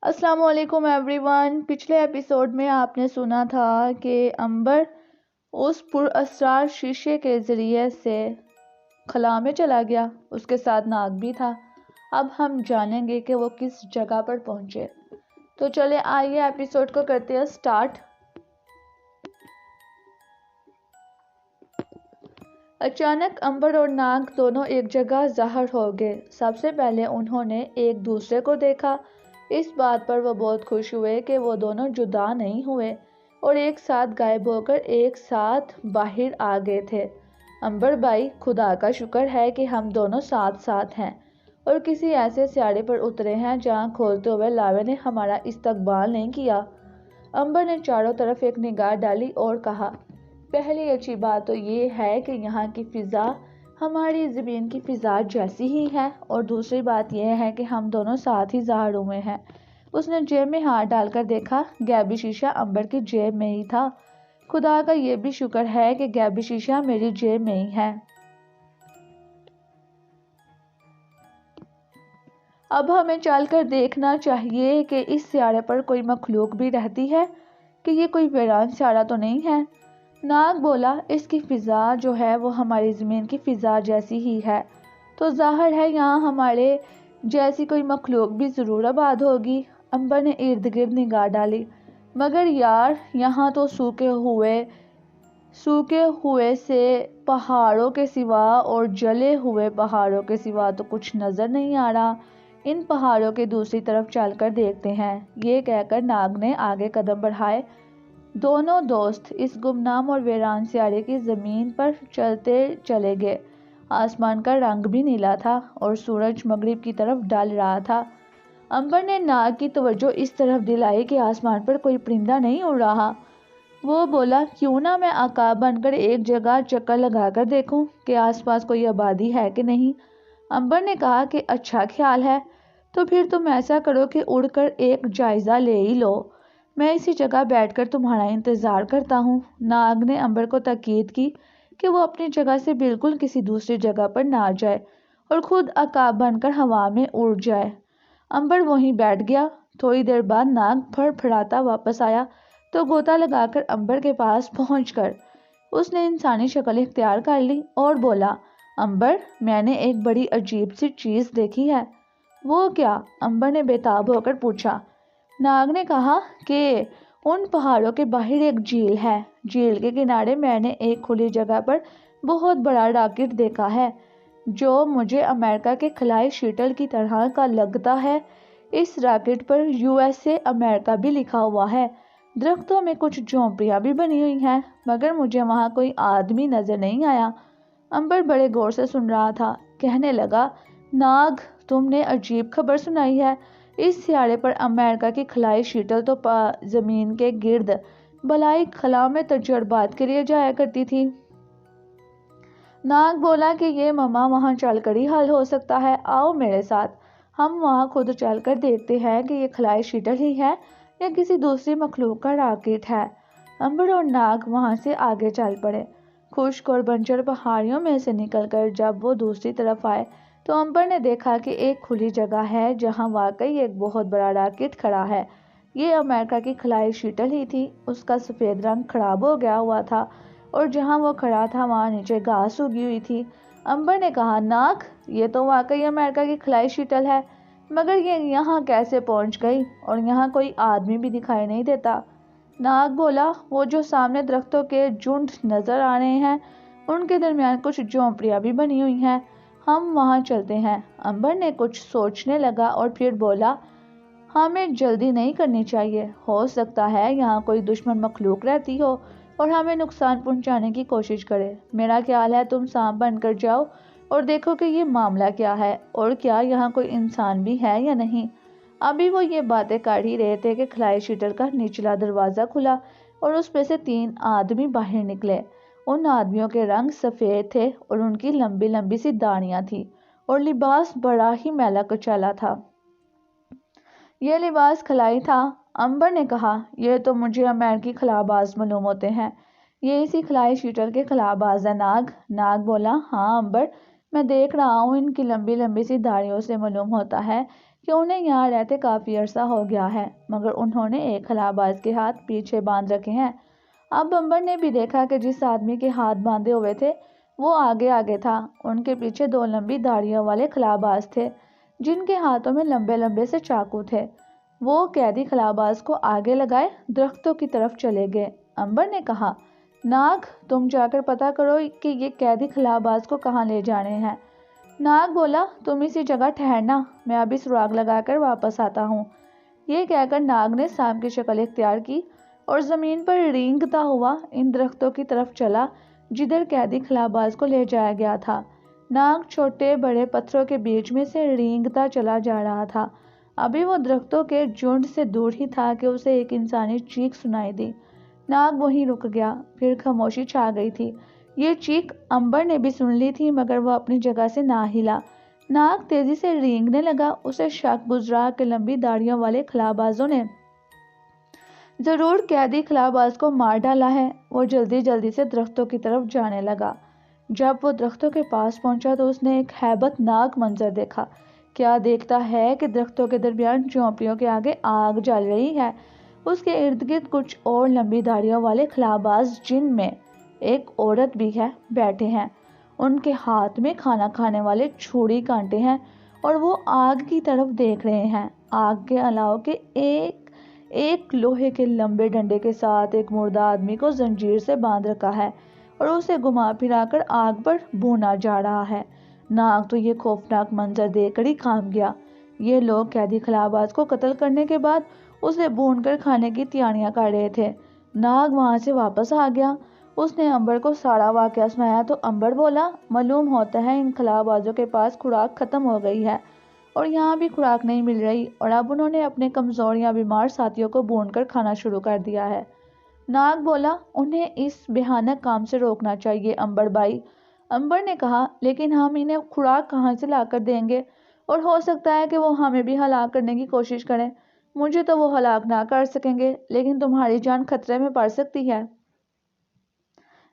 السلام علیکم every one. پچھلے ایپیسوڈ میں آپ نے سنا تھا کہ عنبر اس پراسرار شیشے کے ذریعے سے خلا میں چلا گیا، اس کے ساتھ ناگ بھی تھا۔ اب ہم جانیں گے کہ وہ کس جگہ پر پہنچے۔ تو چلے آئیے ایپیسوڈ کو کرتے ہیں سٹارٹ۔ اچانک عنبر اور ناگ دونوں ایک جگہ ظاہر ہو گئے۔ سب سے پہلے انہوں نے ایک دوسرے کو دیکھا۔ اس بات پر وہ بہت خوش ہوئے کہ وہ دونوں جدا نہیں ہوئے اور ایک ساتھ غائب ہو کر ایک ساتھ باہر آ گئے تھے۔ عنبر بھائی، خدا کا شکر ہے کہ ہم دونوں ساتھ ساتھ ہیں اور کسی ایسے سیارے پر اترے ہیں جہاں کھولتے ہوئے لاوے نے ہمارا استقبال نہیں کیا۔ عنبر نے چاروں طرف ایک نگاہ ڈالی اور کہا، پہلی اچھی بات تو یہ ہے کہ یہاں کی فضا ہماری زمین کی فضا جیسی ہی ہے، اور دوسری بات یہ ہے کہ ہم دونوں ساتھ ہی ظاہر ہوئے ہیں۔ اس نے جیب میں ہاتھ ڈال کر دیکھا، غیبی شیشہ عنبر کی جیب میں ہی تھا۔ خدا کا یہ بھی شکر ہے کہ غیبی شیشہ میری جیب میں ہی ہے۔ اب ہمیں چل کر دیکھنا چاہیے کہ اس سیارے پر کوئی مخلوق بھی رہتی ہے، کہ یہ کوئی ویران سیارہ تو نہیں ہے۔ ناگ بولا، اس کی فضا جو ہے وہ ہماری زمین کی فضا جیسی ہی ہے، تو ظاہر ہے یہاں ہمارے جیسی کوئی مخلوق بھی ضرور آباد ہوگی۔ عنبر نے ارد گرد نگاہ ڈالی، مگر یار یہاں تو سوکے ہوئے سے پہاڑوں کے سوا اور جلے ہوئے پہاڑوں کے سوا تو کچھ نظر نہیں آ رہا۔ ان پہاڑوں کے دوسری طرف چل کر دیکھتے ہیں۔ یہ کہہ کر ناگ نے آگے قدم بڑھائے۔ دونوں دوست اس گمنام اور ویران سیارے کی زمین پر چلتے چلے گئے۔ آسمان کا رنگ بھی نیلا تھا اور سورج مغرب کی طرف ڈل رہا تھا۔ عنبر نے ناگ کی توجہ اس طرف دلائی کہ آسمان پر کوئی پرندہ نہیں اڑ رہا۔ وہ بولا، کیوں نہ میں عقاب بن کر ایک جگہ چکر لگا کر دیکھوں کہ آس پاس کوئی آبادی ہے کہ نہیں۔ عنبر نے کہا کہ اچھا خیال ہے، تو پھر تم ایسا کرو کہ اڑ کر ایک جائزہ لے ہی لو، میں اسی جگہ بیٹھ کر تمہارا انتظار کرتا ہوں۔ ناگ نے عنبر کو تاکید کی کہ وہ اپنی جگہ سے بالکل کسی دوسری جگہ پر نہ جائے اور خود عقاب بن کر ہوا میں اڑ جائے۔ عنبر وہیں بیٹھ گیا۔ تھوڑی دیر بعد ناگ پھڑ پھڑاتا واپس آیا تو غوطہ لگا کر عنبر کے پاس پہنچ کر اس نے انسانی شکل اختیار کر لی اور بولا، عنبر، میں نے ایک بڑی عجیب سی چیز دیکھی ہے۔ وہ کیا؟ عنبر نے بے تاب ہو کر پوچھا۔ ناگ نے کہا کہ ان پہاڑوں کے باہر ایک جھیل ہے۔ جھیل کے کنارے میں نے ایک کھلی جگہ پر بہت بڑا راکٹ دیکھا ہے جو مجھے امریکہ کے خلائی شٹل کی طرح کا لگتا ہے۔ اس راکٹ پر USA امریکہ بھی لکھا ہوا ہے۔ درختوں میں کچھ جھونپڑیاں بھی بنی ہوئی ہیں، مگر مجھے وہاں کوئی آدمی نظر نہیں آیا۔ عنبر بڑے غور سے سن رہا تھا۔ کہنے لگا، ناگ، تم نے عجیب خبر سنائی ہے۔ اس سیارے پر امریکہ کی خلائی شٹل تو زمین کے گرد بلائی خلا میں تجربات کے لیے جایا کرتی تھی۔ ناگ بولا کہ یہ مما وہاں چل کر ہی حل ہو سکتا ہے۔ آؤ میرے ساتھ، ہم وہاں خود چل کر دیکھتے ہیں کہ یہ خلائی شٹل ہی ہے یا کسی دوسری مخلوق کا راکٹ ہے۔ عنبر اور ناگ وہاں سے آگے چل پڑے۔ خشک اور بنجر پہاڑیوں میں سے نکل کر جب وہ دوسری طرف آئے تو عنبر نے دیکھا کہ ایک کھلی جگہ ہے جہاں واقعی ایک بہت بڑا راکٹ کھڑا ہے۔ یہ امریکہ کی خلائی شٹل ہی تھی۔ اس کا سفید رنگ خراب ہو گیا ہوا تھا اور جہاں وہ کھڑا تھا وہاں نیچے گھاس اگی ہوئی تھی۔ عنبر نے کہا، ناگ، یہ تو واقعی امریکہ کی خلائی شٹل ہے، مگر یہ یہاں کیسے پہنچ گئی اور یہاں کوئی آدمی بھی دکھائی نہیں دیتا۔ ناگ بولا، وہ جو سامنے درختوں کے جھنڈ نظر آ رہے ہیں ان کے درمیان کچھ جھونپڑیاں بھی بنی ہوئی ہیں، ہم وہاں چلتے ہیں۔ عنبر نے کچھ سوچنے لگا اور پھر بولا، ہمیں جلدی نہیں کرنی چاہیے، ہو سکتا ہے یہاں کوئی دشمن مخلوق رہتی ہو اور ہمیں نقصان پہنچانے کی کوشش کرے۔ میرا خیال ہے تم سانپ بن کر جاؤ اور دیکھو کہ یہ معاملہ کیا ہے اور کیا یہاں کوئی انسان بھی ہے یا نہیں۔ ابھی وہ یہ باتیں کر ہی رہے تھے کہ خلائی شٹل کا نچلا دروازہ کھلا اور اس میں سے 3 آدمی باہر نکلے۔ ان آدمیوں کے رنگ سفید تھے اور ان کی لمبی لمبی سی داڑھیاں تھیں اور لباس بڑا ہی میلا کچیلا تھا۔ یہ لباس خلائی تھا۔ عنبر نے کہا، یہ تو مجھے امریکی خلا باز معلوم ہوتے ہیں، یہ اسی خلائی شٹل کے خلا باز ہیں۔ ناگ بولا، ہاں عنبر، میں دیکھ رہا ہوں، ان کی لمبی لمبی سی داڑھیوں سے معلوم ہوتا ہے کہ انہیں یہاں رہتے کافی عرصہ ہو گیا ہے، مگر انہوں نے ایک خلاباز کے ہاتھ پیچھے باندھ رکھے ہیں۔ اب امبر نے بھی دیکھا کہ جس آدمی کے ہاتھ باندھے ہوئے تھے وہ آگے آگے تھا۔ ان کے پیچھے 2 لمبی داڑھیوں والے خلاباز تھے جن کے ہاتھوں میں لمبے لمبے سے چاقو تھے۔ وہ قیدی خلاباز کو آگے لگائے درختوں کی طرف چلے گئے۔ امبر نے کہا، ناگ، تم جا کر پتہ کرو کہ یہ قیدی خلاباز کو کہاں لے جانے ہیں۔ ناگ بولا، تم اسی جگہ ٹھہرنا، میں ابھی سراغ لگا کر واپس آتا ہوں۔ یہ کہہ کر ناگ نے سانپ کی شکل اختیار کی اور زمین پر رینگتا ہوا ان درختوں کی طرف چلا جدھر قیدی خلاباز کو لے جایا گیا تھا۔ ناگ چھوٹے بڑے پتھروں کے بیچ میں سے رینگتا چلا جا رہا تھا۔ ابھی وہ درختوں کے جھنڈ سے دور ہی تھا کہ اسے ایک انسانی چیخ سنائی دی۔ ناگ وہیں رک گیا، پھر خاموشی چھا گئی تھی۔ یہ چیخ امبر نے بھی سن لی تھی مگر وہ اپنی جگہ سے نہ ہلا۔ ناگ تیزی سے رینگنے لگا۔ اسے شک گزرا کہ لمبی داڑھیوں والے خلابازوں نے ضرور قیدی خلاباز کو مار ڈالا ہے۔ وہ جلدی جلدی سے درختوں کی طرف جانے لگا۔ جب وہ درختوں کے پاس پہنچا تو اس نے ایک ہیبت ناک منظر دیکھا۔ کیا دیکھتا ہے کہ درختوں کے درمیان جھونپڑیوں کے آگے آگ جل رہی ہے۔ اس کے ارد گرد کچھ اور لمبی داڑھیوں والے خلاباز جن میں ایک عورت بھی ہے بیٹھے ہیں۔ ان کے ہاتھ میں کھانا کھانے والے چھری کانٹے ہیں اور وہ آگ کی طرف دیکھ رہے ہیں۔ آگ کے الاؤ کے ایک لوہے کے لمبے ڈنڈے کے ساتھ ایک مردہ آدمی کو زنجیر سے باندھ رکھا ہے اور اسے گھما پھرا کر آگ پر بھونا جا رہا ہے۔ ناگ تو یہ خوفناک منظر دیکھ کر ہی کانپ گیا۔ یہ لوگ قیدی خلاباز کو قتل کرنے کے بعد اسے بھون کر کھانے کی تیاریاں کر رہے تھے۔ ناگ وہاں سے واپس آ گیا۔ اس نے امبر کو سارا واقعہ سنایا تو امبر بولا، معلوم ہوتا ہے ان خلابازوں کے پاس خوراک ختم ہو گئی ہے اور یہاں بھی خوراک نہیں مل رہی، اور اب انہوں نے اپنے کمزور یا بیمار ساتھیوں کو بھون کر کھانا شروع کر دیا ہے۔ ناگ بولا، انہیں اس بھیانک کام سے روکنا چاہیے امبر بھائی۔ امبر نے کہا، لیکن ہم انہیں خوراک کہاں سے لا کر دیں گے، اور ہو سکتا ہے کہ وہ ہمیں بھی ہلاک کرنے کی کوشش کریں۔ مجھے تو وہ ہلاک نہ کر سکیں گے لیکن تمہاری جان خطرے میں پڑ سکتی ہے۔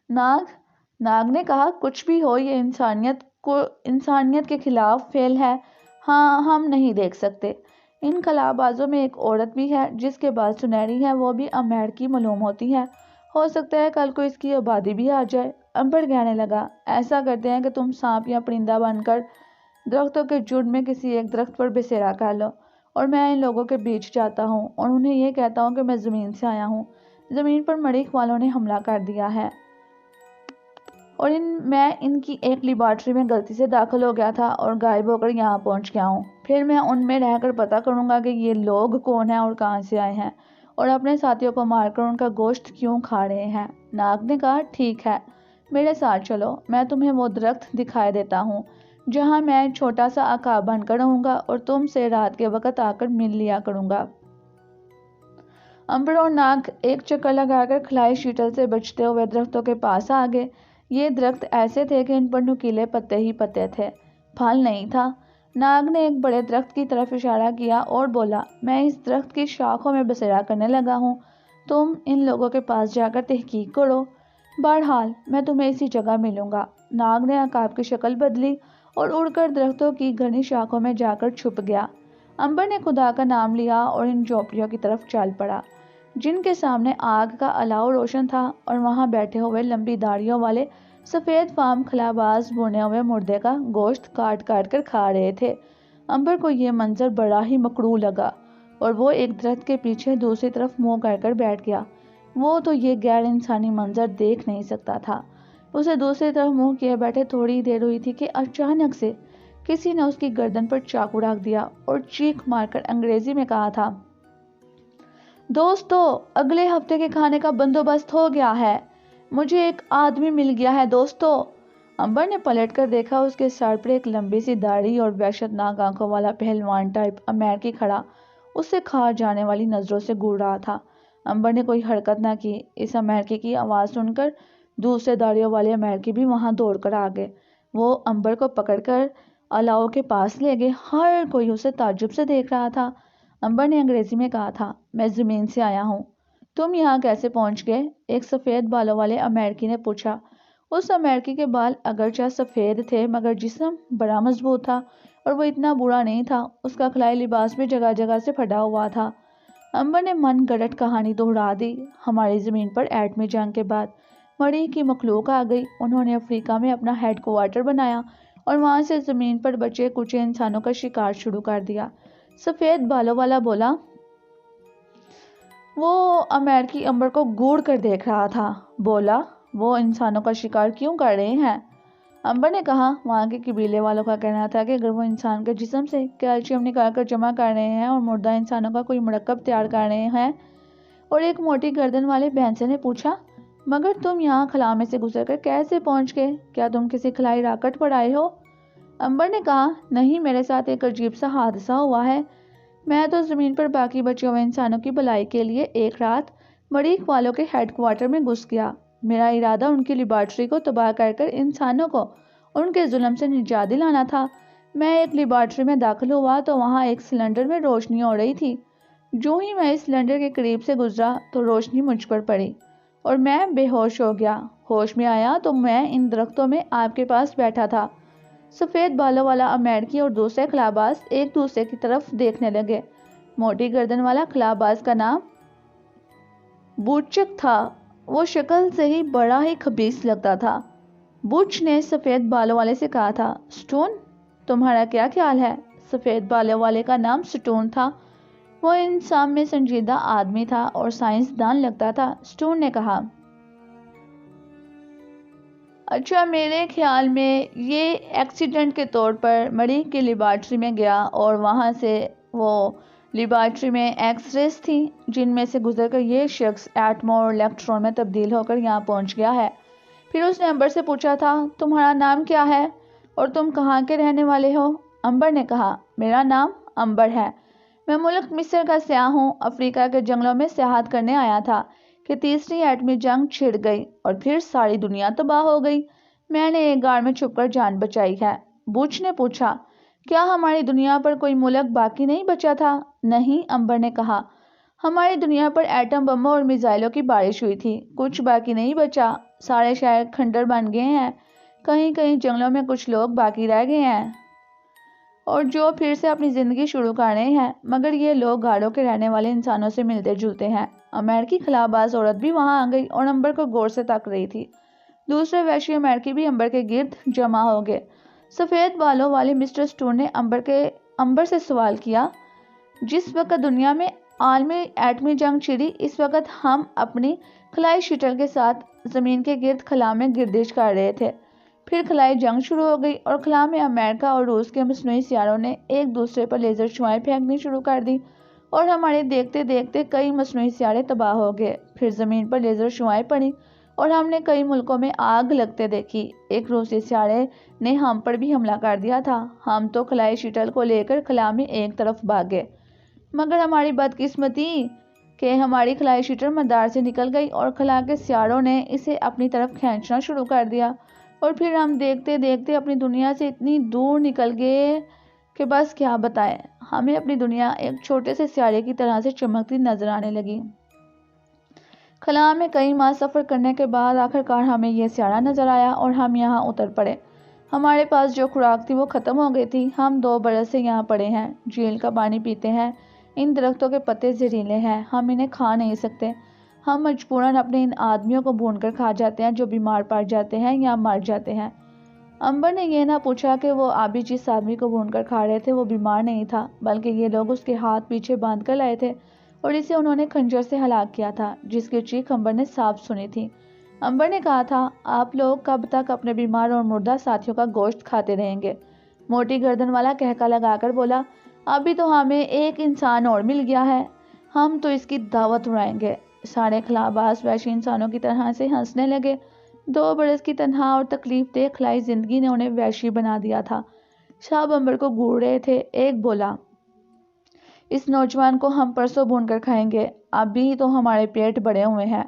ناگ نے کہا، کچھ بھی ہو یہ انسانیت کے خلاف فعل ہے۔ ہاں، ہم نہیں دیکھ سکتے۔ ان خلابازوں میں ایک عورت بھی ہے جس کے بال سنہری ہیں، وہ بھی امریکی معلوم ہوتی ہے۔ ہو سکتا ہے کل کو اس کی آبادی بھی آ جائے۔ امبر کہنے لگا، ایسا کرتے ہیں کہ تم سانپ یا پرندہ بن کر درختوں کے جھنڈ میں کسی ایک درخت پر بسیرا کر لو اور میں ان لوگوں کے بیچ جاتا ہوں اور انہیں یہ کہتا ہوں کہ میں زمین سے آیا ہوں۔ زمین پر مریخ والوں نے حملہ کر دیا ہے اور میں ان کی ایک لیبارٹری میں غلطی سے داخل ہو گیا تھا اور غائب ہو کر یہاں پہنچ گیا ہوں۔ پھر میں ان میں رہ کر پتہ کروں گا کہ یہ لوگ کون ہیں اور کہاں سے آئے ہیں اور اپنے ساتھیوں کو مار کر ان کا گوشت کیوں کھا رہے ہیں۔ ناگ نے کہا، ٹھیک ہے، میرے ساتھ چلو، میں تمہیں وہ درخت دکھائے دیتا ہوں جہاں میں چھوٹا سا عقاب بن کر رہوں گا اور تم سے رات کے وقت آ کر مل لیا کروں گا۔ امبر اور ناگ ایک چکر لگا کر کھلائی شیٹل سے بچتے ہوئے درختوں کے پاس آ گئے۔ یہ درخت ایسے تھے کہ ان پر نکیلے پتے ہی پتے تھے، پھل نہیں تھا۔ ناگ نے ایک بڑے درخت کی طرف اشارہ کیا اور بولا، میں اس درخت کی شاخوں میں بسیرا کرنے لگا ہوں، تم ان لوگوں کے پاس جا کر تحقیق کرو، بہرحال میں تمہیں اسی جگہ ملوں گا۔ ناگ نے عقاب کی شکل بدلی اور اڑ کر درختوں کی گھنی شاخوں میں جا کر چھپ گیا۔ امبر نے خدا کا نام لیا اور ان جھونپڑیوں کی طرف چل پڑا جن کے سامنے آگ کا الاؤ روشن تھا اور وہاں بیٹھے ہوئے لمبی داڑھیوں والے سفید فام خلاباز بھنے ہوئے مردے کا گوشت کاٹ کاٹ کر کھا رہے تھے۔ امبر کو یہ منظر بڑا ہی مکروہ لگا اور وہ ایک درخت کے پیچھے دوسری طرف منہ کر کر بیٹھ گیا۔ وہ تو یہ غیر انسانی منظر دیکھ نہیں سکتا تھا۔ اسے دوسری طرف منہ کیے بیٹھے تھوڑی دیر ہوئی تھی کہ اچانک سے کسی نے اس کی گردن پر چاقو رکھ دیا اور چیخ مار کر انگریزی میں کہا تھا، دوستو، اگلے ہفتے کے کھانے کا بندوبست ہو گیا ہے، مجھے ایک آدمی مل گیا ہے دوستو۔ امبر نے پلٹ کر دیکھا، اس کے سر پر ایک لمبی سی داڑھی اور وحشت ناک آنکھوں والا پہلوان ٹائپ امریکی کھڑا اسے کھا جانے والی نظروں سے گھور رہا تھا۔ امبر نے کوئی حرکت نہ کی۔ اس امریکی کی آواز سن کر دوسرے داڑھیوں والے امریکی بھی وہاں دوڑ کر آ گئے۔ وہ امبر کو پکڑ کر الاؤ کے پاس لے گئے۔ ہر کوئی اسے تعجب سے دیکھ رہا تھا۔ امبر نے انگریزی میں کہا تھا، میں زمین سے آیا ہوں، تم یہاں کیسے پہنچ گئے؟ ایک سفید بالوں والے امریکی نے پوچھا۔ اس امریکی کے بال اگرچہ سفید تھے مگر جسم بڑا مضبوط تھا اور وہ اتنا برا نہیں تھا، اس کا خلائی لباس بھی جگہ جگہ سے پھٹا ہوا تھا۔ امبر نے من گھڑت کہانی دہرا دی۔ ہماری زمین پر ایٹمی جنگ کے بعد مریخ کی مخلوق آ گئی، انہوں نے افریقہ میں اپنا ہیڈ کوارٹر بنایا اور وہاں سے زمین پر بچے کچے انسانوں کا شکار شروع کر دیا۔ سفید بالوں والا بولا۔ وہ امریکی امبر کو گھور کر دیکھ رہا تھا۔ بولا، وہ انسانوں کا شکار کیوں کر رہے ہیں؟ امبر نے کہا، وہاں کے قبیلے والوں کا کہنا تھا کہ اگر وہ انسان کے جسم سے کیلشیم نکال کر جمع کر رہے ہیں اور مردہ انسانوں کا کوئی مرکب تیار کر رہے ہیں۔ اور ایک موٹی گردن والے بھینسے نے پوچھا، مگر تم یہاں خلا میں سے گزر کر کیسے پہنچ گئے؟ کیا تم کسی خلائی راکٹ پر آئے ہو؟ امبر نے کہا، نہیں، میرے ساتھ ایک عجیب سا حادثہ ہوا ہے۔ میں تو زمین پر باقی بچے ہوئے انسانوں کی بھلائی کے لیے ایک رات مریخ والوں کے ہیڈ کوارٹر میں گھس گیا۔ میرا ارادہ ان کی لیبارٹری کو تباہ کر کر انسانوں کو ان کے ظلم سے نجات دلانا تھا۔ میں ایک لیبارٹری میں داخل ہوا تو وہاں ایک سلنڈر میں روشنی ہو رہی تھی۔ جو ہی میں اس سلنڈر کے قریب سے گزرا تو روشنی مجھ پر پڑی اور میں بے ہوش ہو گیا۔ ہوش میں آیا تو میں ان درختوں میں آپ کے پاس بیٹھا تھا۔ سفید بالوں والا امریکی اور دوسرے خلاباز ایک دوسرے کی طرف دیکھنے لگے۔ موٹی گردن والا خلاباز کا نام بوچک تھا، وہ شکل سے ہی بڑا ہی خبیث لگتا تھا۔ بوچ نے سفید بالوں والے سے کہا تھا، سٹون، تمہارا کیا خیال ہے؟ سفید بالوں والے کا نام سٹون تھا، وہ انسان میں سنجیدہ آدمی تھا اور سائنسدان لگتا تھا۔ سٹون نے کہا، اچھا، میرے خیال میں یہ ایکسیڈنٹ کے طور پر مریخ کی لیبارٹری میں گیا اور وہاں سے وہ لیبارٹری میں ایکس ریز تھی جن میں سے گزر کر یہ شخص ایٹموں اور الیکٹرون میں تبدیل ہو کر یہاں پہنچ گیا ہے۔ پھر اس نے امبر سے پوچھا تھا، تمہارا نام کیا ہے اور تم کہاں کے رہنے والے ہو؟ امبر نے کہا، میرا نام امبر ہے، میں ملک مصر کا سیاح ہوں، افریقہ کے جنگلوں میں سیاحت کرنے آیا تھا کہ تیسری ایٹمی جنگ چھڑ گئی اور پھر ساری دنیا تباہ ہو گئی۔ میں نے ایک غار میں چھپ کر جان بچائی ہے۔ بوچ نے پوچھا، کیا ہماری دنیا پر کوئی ملک باقی نہیں بچا تھا؟ نہیں، امبر نے کہا، ہماری دنیا پر ایٹم بموں اور میزائلوں کی بارش ہوئی تھی، کچھ باقی نہیں بچا، سارے شہر کھنڈر بن گئے ہیں، کہیں کہیں جنگلوں میں کچھ لوگ باقی رہ گئے ہیں اور جو پھر سے اپنی زندگی شروع کر رہے ہیں، مگر یہ لوگ غاروں کے رہنے والے انسانوں سے ملتے جلتے ہیں۔ امریکی خلاباز عورت بھی وہاں آ گئی اور امبر کو غور سے تک رہی تھی۔ دوسرے وحشی امریکی بھی امبر کے گرد جمع ہو گئے۔ سفید بالوں والے مسٹر سٹون نے امبر سے سوال کیا، جس وقت دنیا میں عالمی ایٹمی جنگ چھڑی، اس وقت ہم اپنی خلائی شٹل کے ساتھ زمین کے گرد خلا میں گردش کر رہے تھے، پھر خلائی جنگ شروع ہو گئی اور خلا میں امریکہ اور روس کے مصنوعی سیاروں نے ایک دوسرے پر لیزر شعاعیں پھینکنی شروع کر دی اور ہمارے دیکھتے دیکھتے کئی مصنوعی سیارے تباہ ہو گئے۔ پھر زمین پر لیزر شعاعیں پڑی اور ہم نے کئی ملکوں میں آگ لگتے دیکھی۔ ایک روسی سیارے نے ہم پر بھی حملہ کر دیا تھا، ہم تو خلائی شٹل کو لے کر خلا میں ایک طرف بھاگے، مگر ہماری بدقسمتی کہ ہماری خلائی شٹل مدار سے نکل گئی اور خلا کے سیاروں نے اسے اپنی طرف کھینچنا شروع کر دیا اور پھر ہم دیکھتے دیکھتے اپنی دنیا سے اتنی دور نکل گئے کہ بس کیا بتائیں، ہمیں اپنی دنیا ایک چھوٹے سے سیارے کی طرح سے چمکتی نظر آنے لگی۔ خلا میں کئی ماہ سفر کرنے کے بعد آخرکار ہمیں یہ سیارہ نظر آیا اور ہم یہاں اتر پڑے۔ ہمارے پاس جو خوراک تھی وہ ختم ہو گئی تھی، ہم 2 برس سے یہاں پڑے ہیں، جھیل کا پانی پیتے ہیں، ان درختوں کے پتے زہریلے ہیں، ہم انہیں کھا نہیں سکتے، ہم مجبوراً اپنے ان آدمیوں کو بھون کر کھا جاتے ہیں جو بیمار پڑ جاتے ہیں یا مر جاتے ہیں۔ امبر نے یہ نہ پوچھا کہ وہ آبی جس آدمی کو بھون کر کھا رہے تھے وہ بیمار نہیں تھا، بلکہ یہ لوگ اس کے ہاتھ پیچھے باندھ کر لائے تھے اور اسے انہوں نے خنجر سے ہلاک کیا تھا، جس کی چیخ امبر نے صاف سنی تھی۔ امبر نے کہا تھا، آپ لوگ کب تک اپنے بیمار اور مردہ ساتھیوں کا گوشت کھاتے رہیں گے؟ موٹی گردن والا کہکا لگا کر بولا، ابھی تو ہمیں ایک انسان اور مل گیا ہے، ہم تو اس کی دعوت اڑائیں گے۔ سارے خلاباز وحشی انسانوں کی طرح سے ہنسنے لگے۔ 2 برس کی تنہا اور تکلیف دہ خلائی زندگی نے انہیں وحشی بنا دیا تھا۔ سب امبر کو گھور رہے تھے۔ ایک بولا، اس نوجوان کو ہم پرسوں بھون کر کھائیں گے، ابھی تو ہمارے پیٹ بڑے ہوئے ہیں۔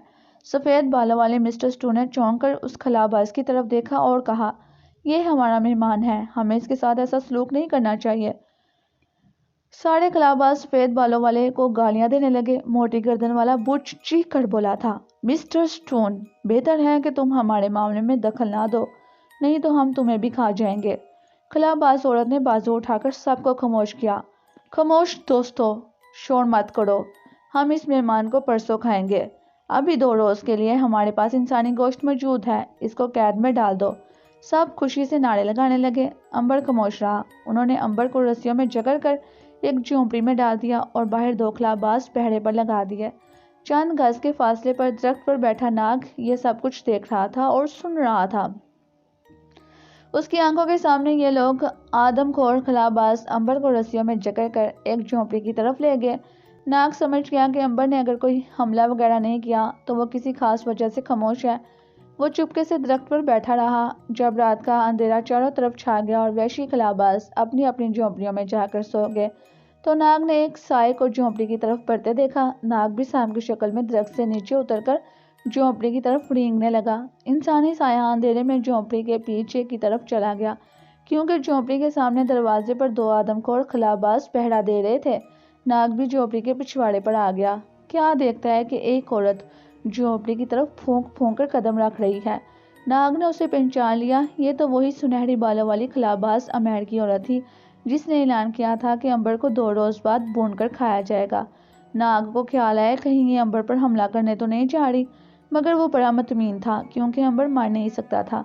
سفید بالوں والے مسٹر سٹون نے چونک کر اس خلاباز کی طرف دیکھا اور کہا، یہ ہمارا مہمان ہے، ہمیں اس کے ساتھ ایسا سلوک نہیں کرنا چاہیے۔ سارے خلاباز سفید بالوں والے کو گالیاں دینے لگے۔ موٹی گردن والا بچ چیخ کر بولا تھا، مسٹر سٹون، بہتر ہے کہ تم ہمارے معاملے میں دخل نہ دو، نہیں تو ہم تمہیں بھی کھا جائیں گے۔ خلاباز عورت نے بازو اٹھا کر سب کو خاموش کیا۔ خاموش دوستو، شور مت کرو، ہم اس مہمان کو پرسوں کھائیں گے۔ ابھی 2 روز کے لیے ہمارے پاس انسانی گوشت موجود ہے، اس کو قید میں ڈال دو۔ سب خوشی سے نعرے لگانے لگے۔ امبر خاموش رہا۔ انہوں نے امبر کو رسیوں میں جکڑ کر ایک جھونپڑی میں ڈال دیا اور باہر 2 خلاباز پہرے پر لگا دیے۔ چند گز کے فاصلے پر درخت پر بیٹھا ناگ یہ سب کچھ دیکھ رہا تھا اور سن رہا تھا۔ اس کی آنکھوں کے سامنے یہ لوگ آدم خور خلاباز امبر کو رسیوں میں جکڑ کر ایک جھونپڑی کی طرف لے گئے۔ ناگ سمجھ گیا کہ امبر نے اگر کوئی حملہ وغیرہ نہیں کیا تو وہ کسی خاص وجہ سے خاموش ہے۔ وہ چپکے سے درخت پر بیٹھا رہا۔ جب رات کا اندھیرا چاروں طرف چھا گیا اور وحشی خلاباز اپنی اپنی جھونپڑیوں میں جا کر سو گئے تو ناگ نے ایک سائے کو جھونپڑی کی طرف بڑھتے دیکھا۔ ناگ بھی سام کی شکل میں درخت سے نیچے اتر کر جھونپڑی کی طرف رینگنے لگا۔ انسانی سایہ اندھیرے میں جھونپڑی کے پیچھے کی طرف چلا گیا، کیونکہ جھونپڑی کے سامنے دروازے پر 2 آدم خور خلاباز پہرا دے رہے تھے۔ ناگ بھی جھونپڑی کے پچھواڑے پر آ گیا۔ کیا دیکھتا ہے کہ ایک عورت جھونپڑی کی طرف پھونک پھونک کر قدم رکھ رہی ہے۔ ناگ نے اسے پہچان لیا۔ یہ تو وہی سنہری بالوں والی خلاباز امیر کی عورت تھی جس نے اعلان کیا تھا کہ امبر کو 2 روز بعد بھون کر کھایا جائے گا۔ ناگ کو خیال آیا کہیں یہ امبر پر حملہ کرنے تو نہیں جا رہی، مگر وہ بڑا مطمئن تھا کیونکہ امبر مار نہیں سکتا تھا۔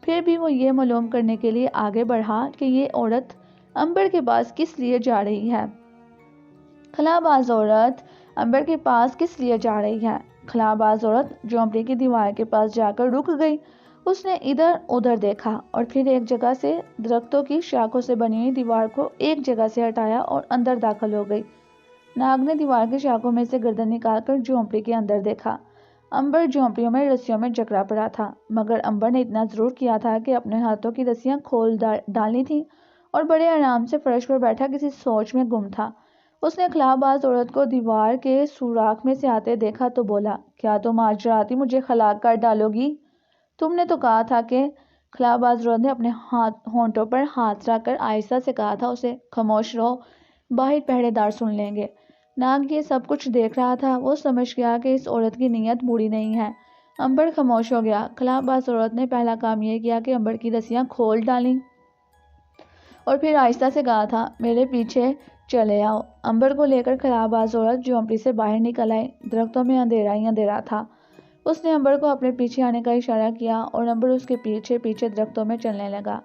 پھر بھی وہ یہ معلوم کرنے کے لیے آگے بڑھا کہ یہ عورت امبر کے پاس کس لیے جا رہی ہے۔ خلاباز عورت امبر کے پاس کس لیے جا رہی ہے؟ خلاباز عورت جھونپڑی کی دیوار کے پاس جا کر رک گئی۔ اس نے ادھر ادھر دیکھا اور پھر ایک جگہ سے درختوں کی شاخوں سے بنی ہوئی دیوار کو ایک جگہ سے ہٹایا اور اندر داخل ہو گئی۔ ناگ نے دیوار کی شاخوں میں سے گردن نکال کر جھونپڑی کے اندر دیکھا۔ امبر جھونپڑیوں میں رسیوں میں جکڑا پڑا تھا، مگر امبر نے اتنا ضرور کیا تھا کہ اپنے ہاتھوں کی رسیاں کھول ڈالی تھیں اور بڑے آرام سے فرش پر بیٹھا کسی سوچ میں گم تھا۔ اس نے خلاباز عورت کو دیوار کے سوراخ میں سے آتے دیکھا تو بولا، کیا تم آج رات ہی مجھے ہلاک کر ڈالو گی؟ تم نے تو کہا تھا کہ خلاباز عورت نے اپنے ہونٹوں پر ہاتھ رکھ کر آہستہ سے کہا تھا اسے خاموش رہو، باہر پہرے دار سن لیں گے۔ ناگ یہ سب کچھ دیکھ رہا تھا۔ وہ سمجھ گیا کہ اس عورت کی نیت بری نہیں ہے۔ امبر خاموش ہو گیا۔ خلاباز عورت نے پہلا کام یہ کیا کہ امبر کی رسیاں کھول ڈالیں اور پھر آہستہ سے کہا تھا، میرے پیچھے چلے آؤ۔ امبر کو لے کر خلاباز عورت جھونپڑی سے باہر نکل آئی۔ درختوں میں اندھیرا ہی اندھیرا تھا۔ اس نے امبر کو اپنے پیچھے آنے کا اشارہ کیا اور امبر اس کے پیچھے پیچھے درختوں میں چلنے لگا۔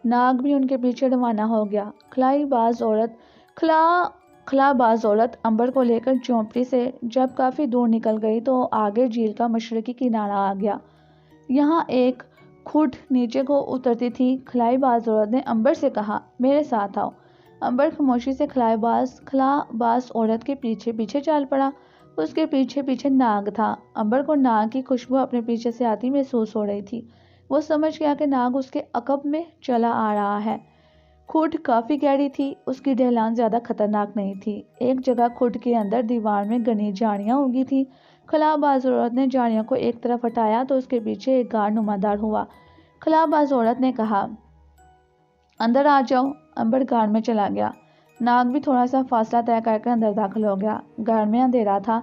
ناگ بھی ان کے پیچھے روانہ ہو گیا۔ خلاباز عورت امبر کو لے کر جھونپڑی سے جب کافی دور نکل گئی تو آگے جھیل کا مشرقی کنارہ آ گیا۔ یہاں ایک کھڈ نیچے کو اترتی تھی۔ خلاباز عورت نے امبر سے کہا، میرے ساتھ آؤ۔ امبر خاموشی سے خلاباز عورت کے پیچھے پیچھے چل پڑا۔ اس کے پیچھے پیچھے ناگ تھا۔ امبر کو ناگ کی خوشبو اپنے پیچھے سے آتی محسوس ہو رہی تھی۔ وہ سمجھ گیا کہ ناگ اس کے عقب میں چلا آ رہا ہے۔ کھڈ کافی گہری تھی، اس کی ڈھلان زیادہ خطرناک نہیں تھی۔ ایک جگہ کھڈ کے اندر دیوار میں گھنی جھاڑیاں اگی تھی۔ خلاباز عورت نے جھاڑیوں کو ایک طرف ہٹایا تو اس کے پیچھے ایک غار نمودار ہوا۔ خلاباز عورت نے کہا، اندر آ جاؤ۔ امبر غار میں چلا گیا۔ ناگ بھی تھوڑا سا فاصلہ طے کر کے اندر داخل ہو گیا۔ غار میں اندھیرا تھا۔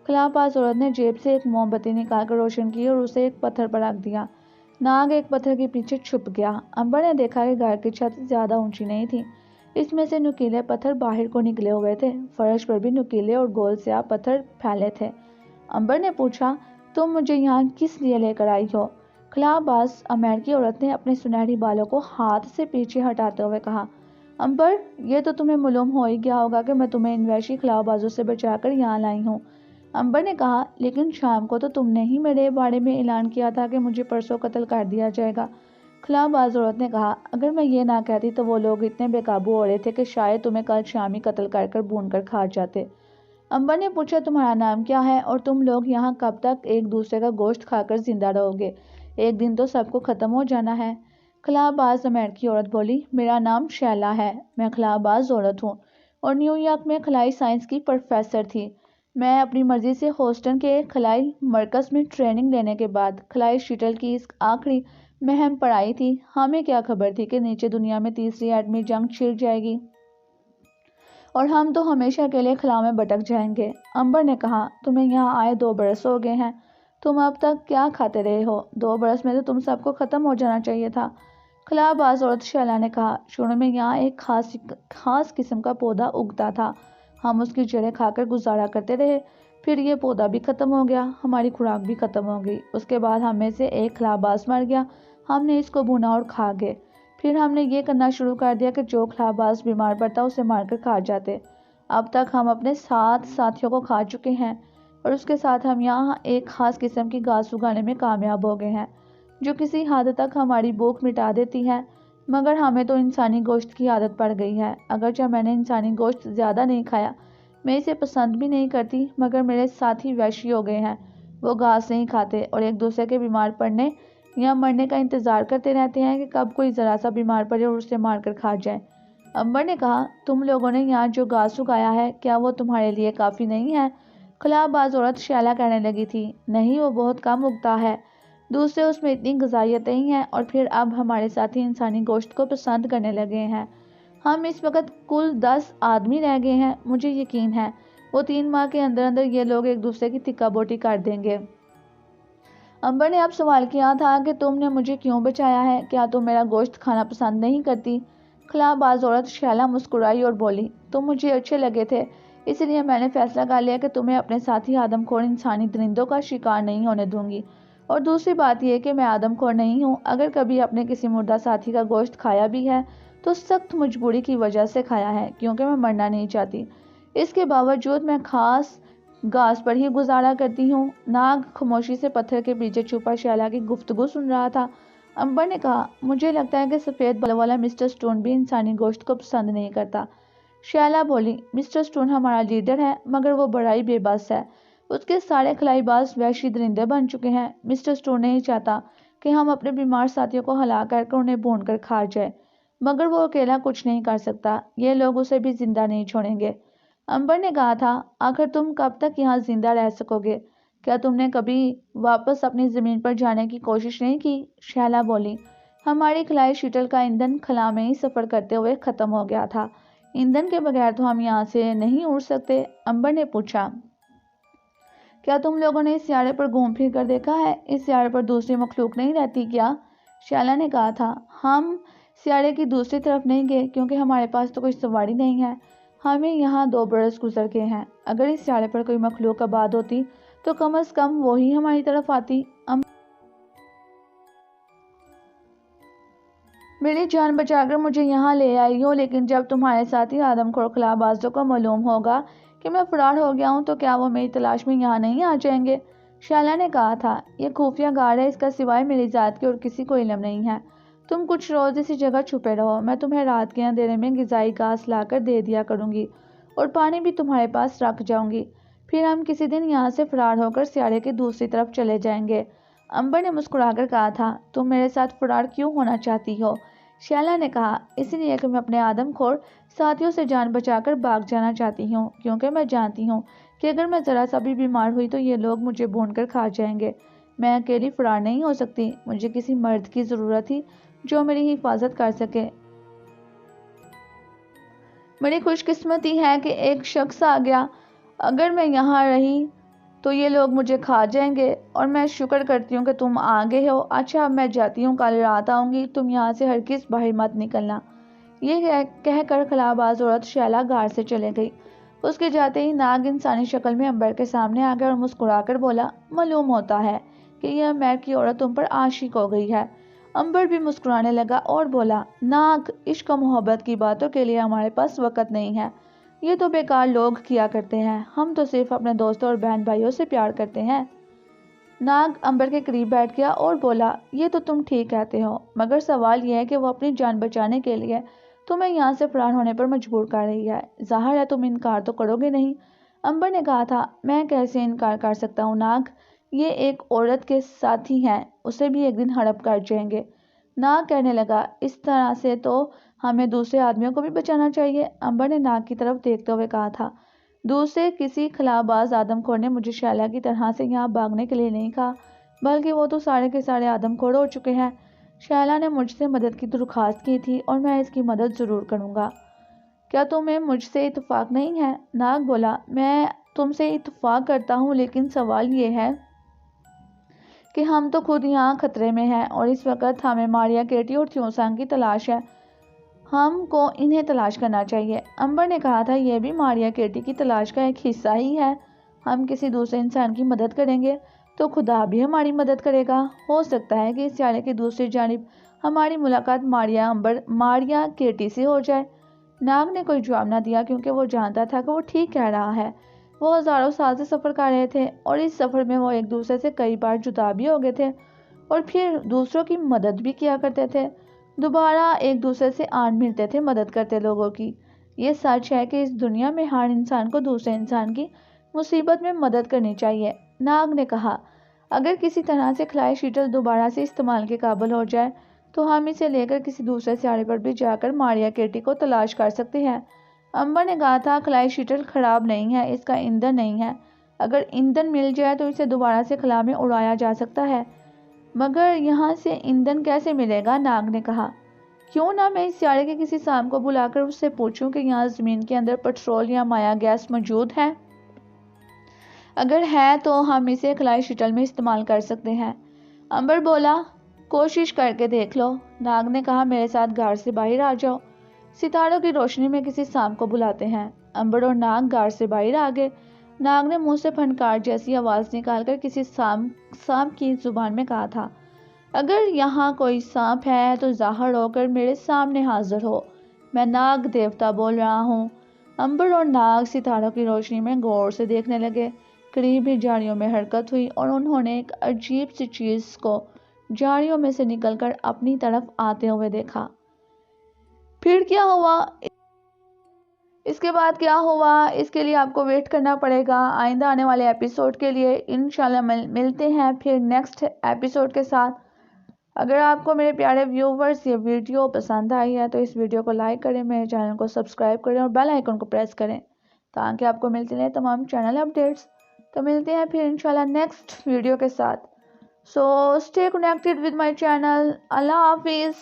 خلاباز عورت نے جیب سے ایک موم بتی نکال کر روشن کی اور اسے ایک پتھر پر رکھ دیا۔ ناگ ایک پتھر کے پیچھے چھپ گیا۔ امبر نے دیکھا کہ غار کی چھت زیادہ اونچی نہیں تھی۔ اس میں سے نکیلے پتھر باہر کو نکلے ہوئے تھے۔ فرش پر بھی نکیلے اور گول سیاہ پتھر پھیلے تھے۔ امبر نے پوچھا، تم مجھے یہاں کس لیے لے کر آئی ہو؟ خلاباز امیر کی عورت نے اپنے سنہری بالوں کو ہاتھ سے پیچھے ہٹاتے ہوئے کہا، امبر یہ تو تمہیں معلوم ہو ہی گیا ہوگا کہ میں تمہیں ان وحشی خلابازوں سے بچا کر یہاں لائی ہوں۔ امبر نے کہا، لیکن شام کو تو تم نے ہی میرے بارے میں اعلان کیا تھا کہ مجھے پرسوں قتل کر دیا جائے گا۔ خلاباز عورت نے کہا، اگر میں یہ نہ کہتی تو وہ لوگ اتنے بے قابو ہو رہے تھے کہ شاید تمہیں کل شام ہی قتل کر کر بھون کر کھا جاتے۔ امبر نے پوچھا، تمہارا نام کیا ہے اور تم لوگ یہاں کب تک ایک دوسرے کا گوشت کھا کر زندہ رہو گے؟ ایک دن تو سب کو ختم ہو جانا ہے۔ خلاباز امیر کی عورت بولی، میرا نام شیلا ہے، میں خلاباز عورت ہوں اور نیو یارک میں خلائی سائنس کی پروفیسر تھی۔ میں اپنی مرضی سے ہیوسٹن کے خلائی مرکز میں ٹریننگ لینے کے بعد خلائی شٹل کی اس آخری مہم پر آئی تھی۔ ہمیں کیا خبر تھی کہ نیچے دنیا میں تیسری ایٹمی جنگ چھڑ جائے گی اور ہم تو ہمیشہ کے لیے خلا میں بھٹک جائیں گے۔ امبر نے کہا، تمہیں یہاں آئے 2 برس ہو گئے ہیں، تم اب تک کیا کھاتے رہے ہو؟ 2 برس میں تو تم سب کو ختم ہو جانا چاہیے تھا۔ خلا باز عورت شعلہ نے کہا، شروع میں یہاں ایک خاص قسم کا پودا اگتا تھا، ہم اس کی جڑیں کھا کر گزارا کرتے رہے، پھر یہ پودا بھی ختم ہو گیا، ہماری خوراک بھی ختم ہو گئی، اس کے بعد ہم میں سے ایک خلا باز مر گیا، ہم نے اس کو بھونا اور کھا گئے، پھر ہم نے یہ کرنا شروع کر دیا کہ جو خلا باز بیمار پڑتا اسے مار کر کھا جاتے، اب تک ہم اپنے 7 ساتھیوں کو کھا چکے ہیں، اور اس کے ساتھ ہم یہاں ایک خاص قسم کی گھاس اگانے میں کامیاب ہو گئے ہیں جو کسی حد تک ہماری بھوک مٹا دیتی ہے، مگر ہمیں تو انسانی گوشت کی عادت پڑ گئی ہے، اگرچہ میں نے انسانی گوشت زیادہ نہیں کھایا، میں اسے پسند بھی نہیں کرتی، مگر میرے ساتھی وحشی ہو گئے ہیں، وہ گھاس نہیں کھاتے اور ایک دوسرے کے بیمار پڑنے یا مرنے کا انتظار کرتے رہتے ہیں کہ کب کوئی ذرا سا بیمار پڑے اور اسے مار کر کھا جائے۔ امبر نے کہا، تم لوگوں نے یہاں جو گھاس اگایا ہے کیا وہ تمہارے لیے کافی نہیں ہے؟ خلا باز عورت شعلہ کہنے لگی تھی، نہیں، وہ بہت کم اگتا ہے، دوسرے اس میں اتنی غذائیت نہیں ہے، اور پھر اب ہمارے ساتھی انسانی گوشت کو پسند کرنے لگے ہیں، ہم اس وقت کل 10 آدمی رہ گئے ہیں، مجھے یقین ہے وہ 3 ماہ کے اندر اندر یہ لوگ ایک دوسرے کی تکہ بوٹی کر دیں گے۔ امبر نے اب سوال کیا تھا کہ تم نے مجھے کیوں بچایا ہے؟ کیا تم میرا گوشت کھانا پسند نہیں کرتی؟ خلا باز عورت شعلہ مسکرائی اور بولی، تم مجھے اچھے لگے تھے، اس لیے میں نے فیصلہ کر لیا کہ تمہیں اپنے ساتھی آدم خور انسانی درندوں کا شکار نہیں ہونے دوں گی، اور دوسری بات یہ کہ میں آدم خور نہیں ہوں، اگر کبھی اپنے کسی مردہ ساتھی کا گوشت کھایا بھی ہے تو سخت مجبوری کی وجہ سے کھایا ہے، کیونکہ میں مرنا نہیں چاہتی، اس کے باوجود میں خاص گھاس پر ہی گزارا کرتی ہوں۔ ناگ خاموشی سے پتھر کے پیچھے چھپا شعلہ کی گفتگو سن رہا تھا۔ امبر نے کہا، مجھے لگتا ہے کہ سفید بالوں والا مسٹر سٹون بھی انسانی گوشت کو پسند نہیں کرتا۔ شعلہ بولی، مسٹر سٹون ہمارا لیڈر ہے، مگر وہ بڑا ہی بے بس ہے، اس کے سارے خلائی باز وحشی درندے بن چکے ہیں، مسٹر سٹون نہیں چاہتا کہ ہم اپنے بیمار ساتھیوں کو ہلاک کر کے انہیں بھون کر کھا جائے، مگر وہ اکیلا کچھ نہیں کر سکتا، یہ لوگ اسے بھی زندہ نہیں چھوڑیں گے۔ امبر نے کہا تھا، آخر تم کب تک یہاں زندہ رہ سکو گے؟ کیا تم نے کبھی واپس اپنی زمین پر جانے کی کوشش نہیں کی؟ شعلہ بولی، ہماری خلائی شٹل کا ایندھن خلا میں ہی سفر کرتے ہوئے ختم ہو گیا تھا، ایندھن کے بغیر تو ہم یہاں سے نہیں اڑ سکتے۔ امبر نے پوچھا، کیا تم لوگوں نے اس سیارے پر گھوم پھر کر دیکھا ہے؟ اس سیارے پر دوسری مخلوق نہیں رہتی کیا؟ شعلہ نے کہا تھا، ہم سیارے کی دوسری طرف نہیں گئے کیونکہ ہمارے پاس تو کوئی سواری نہیں ہے، ہمیں یہاں 2 برس گزر گئے ہیں، اگر اس سیارے پر کوئی مخلوق آباد ہوتی تو کم از کم وہی ہماری طرف آتی۔ میری جان بچا کر مجھے یہاں لے آئی ہو، لیکن جب تمہارے ساتھی آدم خور خلا بازوں کو معلوم ہوگا کہ میں فرار ہو گیا ہوں تو کیا وہ میری تلاش میں یہاں نہیں آ جائیں گے؟ شعلہ نے کہا تھا، یہ خفیہ غار ہے، اس کا سوائے میری ذات کے اور کسی کو علم نہیں ہے، تم کچھ روز اسی جگہ چھپے رہو، میں تمہیں رات کے اندھیرے میں غذائی گھاس لا کر دے دیا کروں گی اور پانی بھی تمہارے پاس رکھ جاؤں گی، پھر ہم کسی دن یہاں سے فرار ہو کر سیارے کی دوسری طرف چلے جائیں گے۔ امبر نے مسکرا کر کہا تھا، تم میرے ساتھ فرار کیوں ہونا چاہتی ہو؟ شعلہ نے کہا، اس لیے کہ میں اپنے آدم خور ساتھیوں سے جان بچا کر بھاگ جانا چاہتی ہوں، کیونکہ میں جانتی ہوں کہ اگر میں ذرا سا بھی بیمار ہوئی تو یہ لوگ مجھے بھون کر کھا جائیں گے، میں اکیلی فرار نہیں ہو سکتی، مجھے کسی مرد کی ضرورت تھی جو میری حفاظت کر سکے۔ میری خوش قسمتی ہے کہ ایک شخص آ گیا، اگر میں یہاں رہی تو یہ لوگ مجھے کھا جائیں گے، اور میں شکر کرتی ہوں کہ تم آ گئے ہو، اچھا اب میں جاتی ہوں، کل رات آؤں گی، تم یہاں سے ہرگز باہر مت نکلنا۔ یہ کہہ کر خلا باز عورت شعلہ غار سے چلے گئی۔ اس کے جاتے ہی ناگ انسانی شکل میں امبر کے سامنے آ گیا اور مسکرا کر بولا، معلوم ہوتا ہے کہ یہ امیر کی عورت تم پر عاشق ہو گئی ہے۔ امبر بھی مسکرانے لگا اور بولا، ناگ، عشق و محبت کی باتوں کے لیے ہمارے پاس وقت نہیں ہے، یہ تو بیکار لوگ کیا کرتے ہیں، ہم تو صرف اپنے دوستوں اور بہن بھائیوں سے پیار کرتے ہیں۔ ناگ امبر کے قریب بیٹھ گیا اور بولا، یہ تو تم ٹھیک کہتے ہو، مگر سوال یہ ہے کہ وہ اپنی جان بچانے کے لیے تمہیں یہاں سے فرار ہونے پر مجبور کر رہی ہے، ظاہر ہے تم انکار تو کرو گے نہیں۔ امبر نے کہا تھا، میں کیسے انکار کر سکتا ہوں ناگ، یہ ایک عورت کے ساتھی ہیں، اسے بھی ایک دن ہڑپ کر جائیں گے۔ ناگ کہنے لگا، اس طرح سے تو ہمیں دوسرے آدمیوں کو بھی بچانا چاہیے۔ امبر نے ناگ کی طرف دیکھتے ہوئے کہا تھا، دوسرے کسی خلا باز آدم خور نے مجھے شعلہ کی طرح سے یہاں بھاگنے کے لیے نہیں کہا، بلکہ وہ تو سارے کے سارے آدم خور ہو چکے ہیں۔ شعلہ نے مجھ سے مدد کی درخواست کی تھی اور میں اس کی مدد ضرور کروں گا۔ کیا تمہیں مجھ سے اتفاق نہیں ہے؟ ناگ بولا، میں تم سے اتفاق کرتا ہوں، لیکن سوال یہ ہے کہ ہم تو خود یہاں خطرے میں ہیں اور اس وقت ہمیں ماریا، کیٹی اور تھیوسانگ کی تلاش ہے، ہم کو انہیں تلاش کرنا چاہیے۔ امبر نے کہا تھا یہ بھی ماریا کیٹی کی تلاش کا ایک حصہ ہی ہے، ہم کسی دوسرے انسان کی مدد کریں گے تو خدا بھی ہماری مدد کرے گا، ہو سکتا ہے کہ اس سیارے کی دوسری جانب ہماری ملاقات ماریا کیٹی سے ہو جائے۔ ناگ نے کوئی جواب نہ دیا کیونکہ وہ جانتا تھا کہ وہ ٹھیک کہہ رہا ہے۔ وہ ہزاروں سال سے سفر کر رہے تھے اور اس سفر میں وہ ایک دوسرے سے کئی بار جدا بھی ہو گئے تھے اور پھر دوسروں کی مدد بھی کیا کرتے تھے، دوبارہ ایک دوسرے سے آن ملتے تھے مدد کرتے لوگوں کی۔ یہ سچ ہے کہ اس دنیا میں ہر انسان کو دوسرے انسان کی مصیبت میں مدد کرنی چاہیے۔ ناگ نے کہا اگر کسی طرح سے خلائی شٹل دوبارہ سے استعمال کے قابل ہو جائے تو ہم اسے لے کر کسی دوسرے سیارے پر بھی جا کر ماریا کیٹی کو تلاش کر سکتے ہیں۔ امبر نے کہا تھا خلائی شٹل خراب نہیں ہے، اس کا ایندھن نہیں ہے، اگر ایندھن مل جائے تو اسے دوبارہ سے خلا میں اڑایا جا سکتا ہے۔ مگر یہاں سے ایندھن کیسے ملے گا؟ ناگ نے کہا کیوں نہ میں اس سیارے کے کسی سام کو بلا کر اس سے پوچھوں کہ یہاں زمین کے اندر پٹرول یا مایا گیس موجود ہے، اگر ہے تو ہم اسے خلائی شٹل میں استعمال کر سکتے ہیں۔ امبر بولا کوشش کر کے دیکھ لو۔ ناگ نے کہا میرے ساتھ غار سے باہر آ جاؤ، ستاروں کی روشنی میں کسی سام کو بلاتے ہیں۔ امبر اور ناگ غار سے باہر آ گئے۔ ناگ نے منہ سے پھنکار جیسی آواز نکال کر کسی سانپ کی زبان میں کہا تھا اگر یہاں کوئی سانپ ہے تو ظاہر ہو کر میرے سامنے حاضر ہو، میں ناگ دیوتا بول رہا ہوں۔ امبر اور ناگ ستاروں کی روشنی میں غور سے دیکھنے لگے، قریب ہی جھاڑیوں میں حرکت ہوئی اور انہوں نے ایک عجیب سی چیز کو جھاڑیوں میں سے نکل کر اپنی طرف آتے ہوئے دیکھا۔ پھر کیا ہوا؟ اس کے بعد کیا ہوا اس کے لیے آپ کو ویٹ کرنا پڑے گا آئندہ آنے والے ایپیسوڈ کے لیے۔ انشاءاللہ ملتے ہیں پھر نیکسٹ ایپیسوڈ کے ساتھ۔ اگر آپ کو میرے پیارے ویورز یہ ویڈیو پسند آئی ہے تو اس ویڈیو کو لائک کریں، میرے چینل کو سبسکرائب کریں اور بیل آئیکن کو پریس کریں تاکہ آپ کو ملتے رہیں تمام چینل اپڈیٹس۔ تو ملتے ہیں پھر انشاءاللہ نیکسٹ ویڈیو کے ساتھ۔ So stay connected with my channel. Allah Hafiz.